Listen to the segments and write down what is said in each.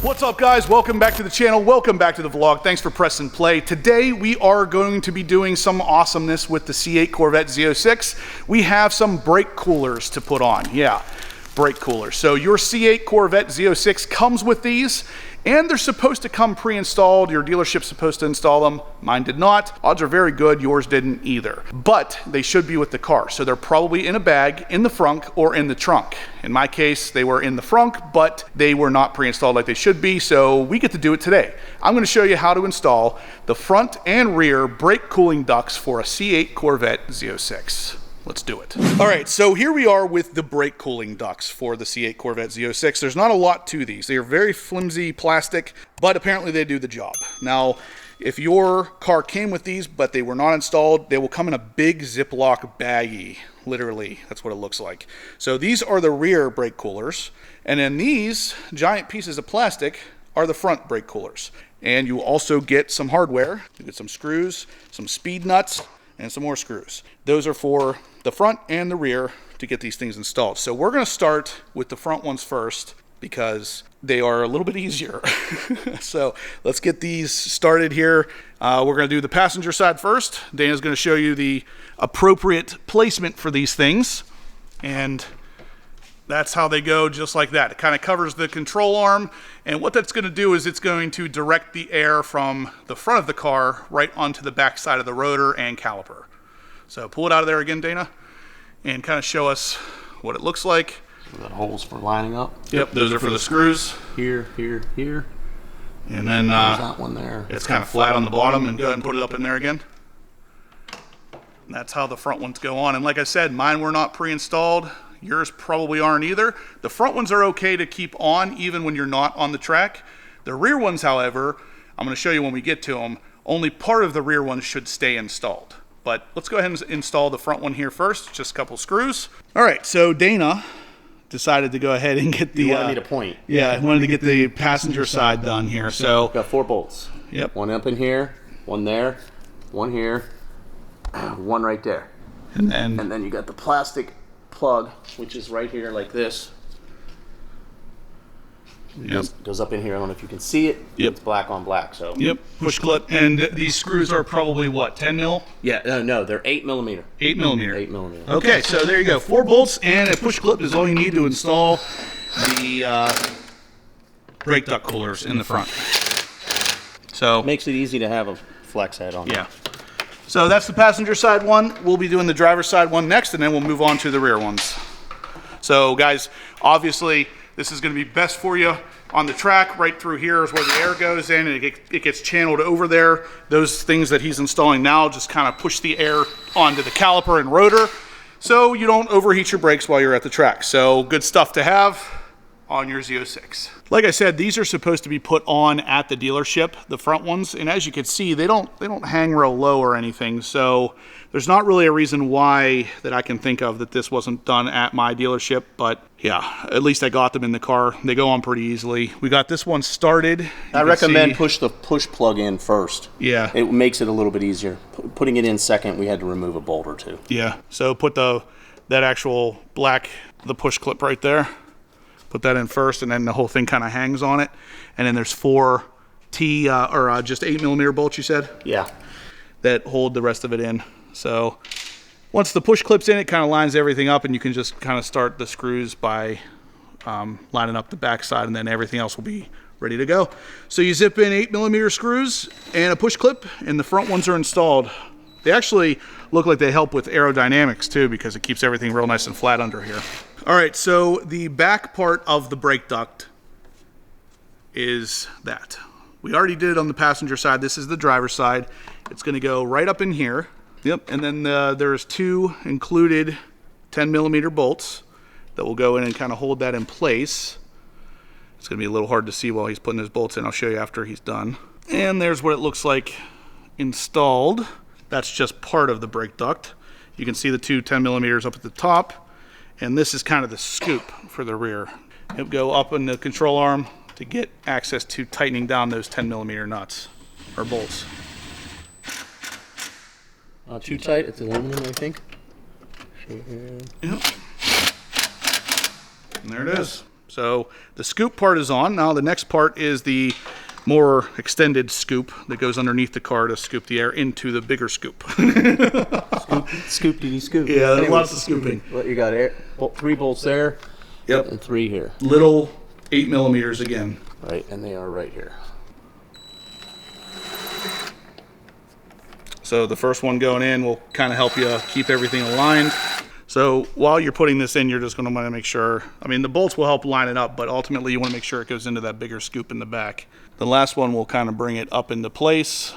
What's up, guys? Welcome back to the channel. Welcome back to the vlog. Thanks for pressing play. Today we are going to be doing some awesomeness with the C8 Corvette Z06. We have some brake coolers to put on. Yeah, brake coolers. So your C8 Corvette Z06 comes with these, and they're supposed to come pre-installed. Your dealership's supposed to install them. Mine did not. Odds are very good. Yours didn't either. But they should be with the car. So they're probably in a bag, in the frunk, or in the trunk. In my case, they were in the frunk, but they were not pre-installed like they should be. So we get to do it today. I'm going to show you how to install the front and rear brake cooling ducts for a C8 Corvette Z06. Let's do it. All right, so here we are with the brake cooling ducts for the C8 Corvette Z06. There's not a lot to these. They are very flimsy plastic, but apparently they do the job. Now, if your car came with these, but they were not installed, they will come in a big Ziploc baggie. Literally, that's what it looks like. So these are the rear brake coolers, and then these giant pieces of plastic are the front brake coolers. And you also get some hardware. You get some screws, some speed nuts, and some more screws. Those are for the front and the rear to get these things installed. So we're gonna start with the front ones first because they are a little bit easier. So let's get these started here. We're gonna do the passenger side first. Dana's gonna show you the appropriate placement for these things. And that's how they go, just like that. It kind of covers the control arm, and what that's going to do is it's going to direct the air from the front of the car right onto the back side of the rotor and caliper. So pull it out of there again, Dana, and kind of show us what it looks like. So got holes for lining up. Yep, those are for the screws. Here, here, here. And then there's that one there. It's kind of flat on the bottom, and go ahead and put it up in there again. And that's how the front ones go on. And like I said, mine were not pre-installed. Yours probably aren't either. The front ones are okay to keep on even when you're not on the track. The rear ones, however, I'm going to show you when we get to them, only part of the rear ones should stay installed. But let's go ahead and install the front one here first, just a couple screws. All right, so Dana decided to go ahead and get the... You wanted me to point. Yeah, I wanted to get the passenger side done here, so... Got 4 bolts. Yep. One up in here, one there, one here, one right there. And then you got the plastic plug, which is right here like this. Yep. Goes up in here. I don't know if you can see it. Yep. It's black on black. So. Yep. Push clip. And these screws are probably what, 10 mil? Yeah. No, they're 8 millimeter. 8 millimeter. 8 millimeter. Okay, so there you go. 4 bolts and a push clip is all you need to install the brake duct coolers in the front. So makes it easy to have a flex head on. Yeah. So that's the passenger side one. We'll be doing the driver's side one next, and then we'll move on to the rear ones. So guys, obviously this is going to be best for you on the track. Right through here is where the air goes in, and it gets channeled over there. Those things that he's installing now just kind of push the air onto the caliper and rotor, so you don't overheat your brakes while you're at the track. So good stuff to have on your Z06. Like I said, these are supposed to be put on at the dealership, the front ones, and as you can see, they don't hang real low or anything, so there's not really a reason why that I can think of that this wasn't done at my dealership. But yeah, at least I got them in the car. They go on pretty easily. We got this one started. I recommend push the push plug in first. Yeah, it makes it a little bit easier. Putting it in second, we had to remove a bolt or two. Yeah, so put that actual the push clip right there. Put that in first, and then the whole thing kind of hangs on it. And then there's 4 just 8 millimeter bolts, you said? Yeah. That hold the rest of it in. So once the push clip's in, it kind of lines everything up, and you can just kind of start the screws by lining up the back side, and then everything else will be ready to go. So you zip in 8 millimeter screws and a push clip, and the front ones are installed. They actually look like they help with aerodynamics too, because it keeps everything real nice and flat under here. All right, so the back part of the brake duct is that. We already did it on the passenger side. This is the driver's side. It's gonna go right up in here. Yep, and then there's 2 included 10 millimeter bolts that will go in and kind of hold that in place. It's gonna be a little hard to see while he's putting his bolts in. I'll show you after he's done. And there's what it looks like installed. That's just part of the brake duct. You can see the 2 10 millimeters up at the top. And this is kind of the scoop for the rear. It'll go up in the control arm to get access to tightening down those 10 millimeter nuts or bolts. Not too tight, it's aluminum, I think. Yep. And there it is. So the scoop part is on. Now the next part is the more extended scoop that goes underneath the car to scoop the air into the bigger scoop. Scoop, diddy scoop. Yeah, lots of scooping. What you got here? 3 bolts there. Yep. And 3 here. Little 8 millimeters again. Right, and they are right here. So the first one going in will kind of help you keep everything aligned. So while you're putting this in, you're just going to want to make sure, I mean, the bolts will help line it up, but ultimately you want to make sure it goes into that bigger scoop in the back. The last one will kind of bring it up into place.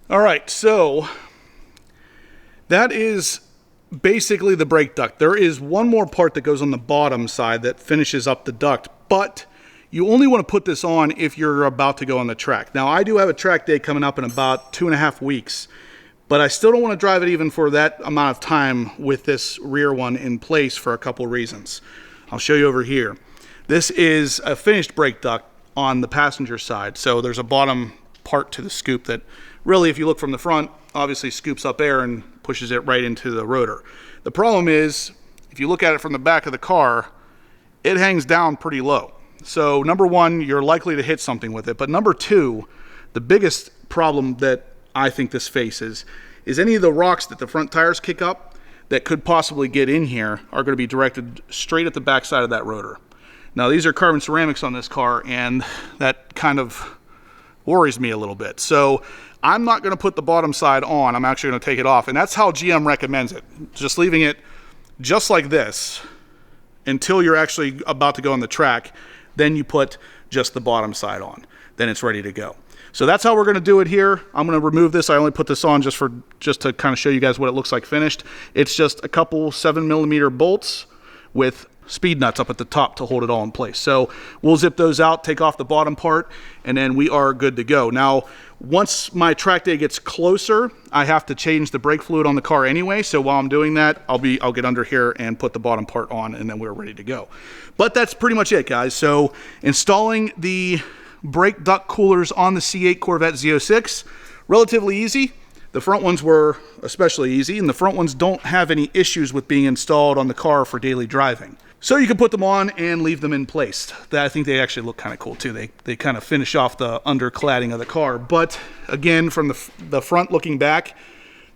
All right, so that is basically the brake duct. There is one more part that goes on the bottom side that finishes up the duct, but you only want to put this on if you're about to go on the track. Now, I do have a track day coming up in about 2.5 weeks, but I still don't want to drive it even for that amount of time with this rear one in place for a couple reasons. I'll show you over here. This is a finished brake duct on the passenger side, so there's a bottom part to the scoop that really, if you look from the front, obviously scoops up air and pushes it right into the rotor. The problem is, if you look at it from the back of the car, it hangs down pretty low. So number one, you're likely to hit something with it. But number two, the biggest problem that I think this faces is any of the rocks that the front tires kick up that could possibly get in here are going to be directed straight at the back side of that rotor. Now, these are carbon ceramics on this car, and that kind of worries me a little bit. So I'm not going to put the bottom side on. I'm actually going to take it off. And that's how GM recommends it. Just leaving it just like this until you're actually about to go on the track. Then you put just the bottom side on. Then it's ready to go. So that's how we're going to do it here. I'm going to remove this. I only put this on just to kind of show you guys what it looks like finished. It's just a couple 7mm bolts with speed nuts up at the top to hold it all in place. So we'll zip those out, take off the bottom part, and then we are good to go. Now, once my track day gets closer, I have to change the brake fluid on the car anyway. So while I'm doing that, I'll get under here and put the bottom part on, and then we're ready to go. But that's pretty much it, guys. So installing the brake duct coolers on the C8 Corvette Z06, relatively easy. The front ones were especially easy, and the front ones don't have any issues with being installed on the car for daily driving. So you can put them on and leave them in place. I think they actually look kind of cool too. They kind of finish off the undercladding of the car. But again, from the front looking back,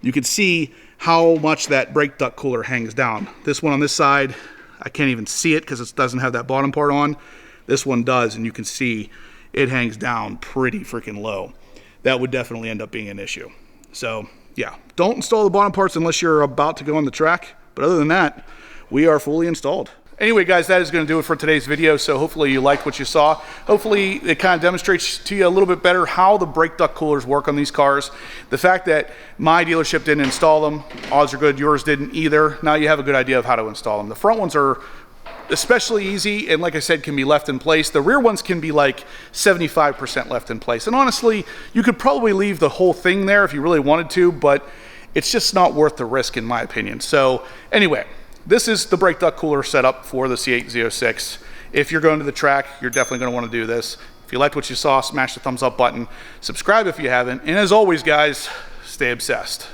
you can see how much that brake duct cooler hangs down. This one on this side, I can't even see it because it doesn't have that bottom part on. This one does, and you can see it hangs down pretty freaking low. That would definitely end up being an issue. So yeah, don't install the bottom parts unless you're about to go on the track. But other than that, we are fully installed. Anyway, guys, that is going to do it for today's video. So hopefully you liked what you saw. Hopefully it kind of demonstrates to you a little bit better how the brake duct coolers work on these cars. The fact that my dealership didn't install them, odds are good yours didn't either. Now you have a good idea of how to install them. The front ones are especially easy, and like I said, can be left in place. The rear ones can be like 75% left in place. And honestly, you could probably leave the whole thing there if you really wanted to, but it's just not worth the risk in my opinion. So anyway, this is the brake duct cooler setup for the C8 Z06. If you're going to the track, you're definitely going to want to do this. If you liked what you saw, smash the thumbs up button. Subscribe if you haven't. And as always, guys, stay obsessed.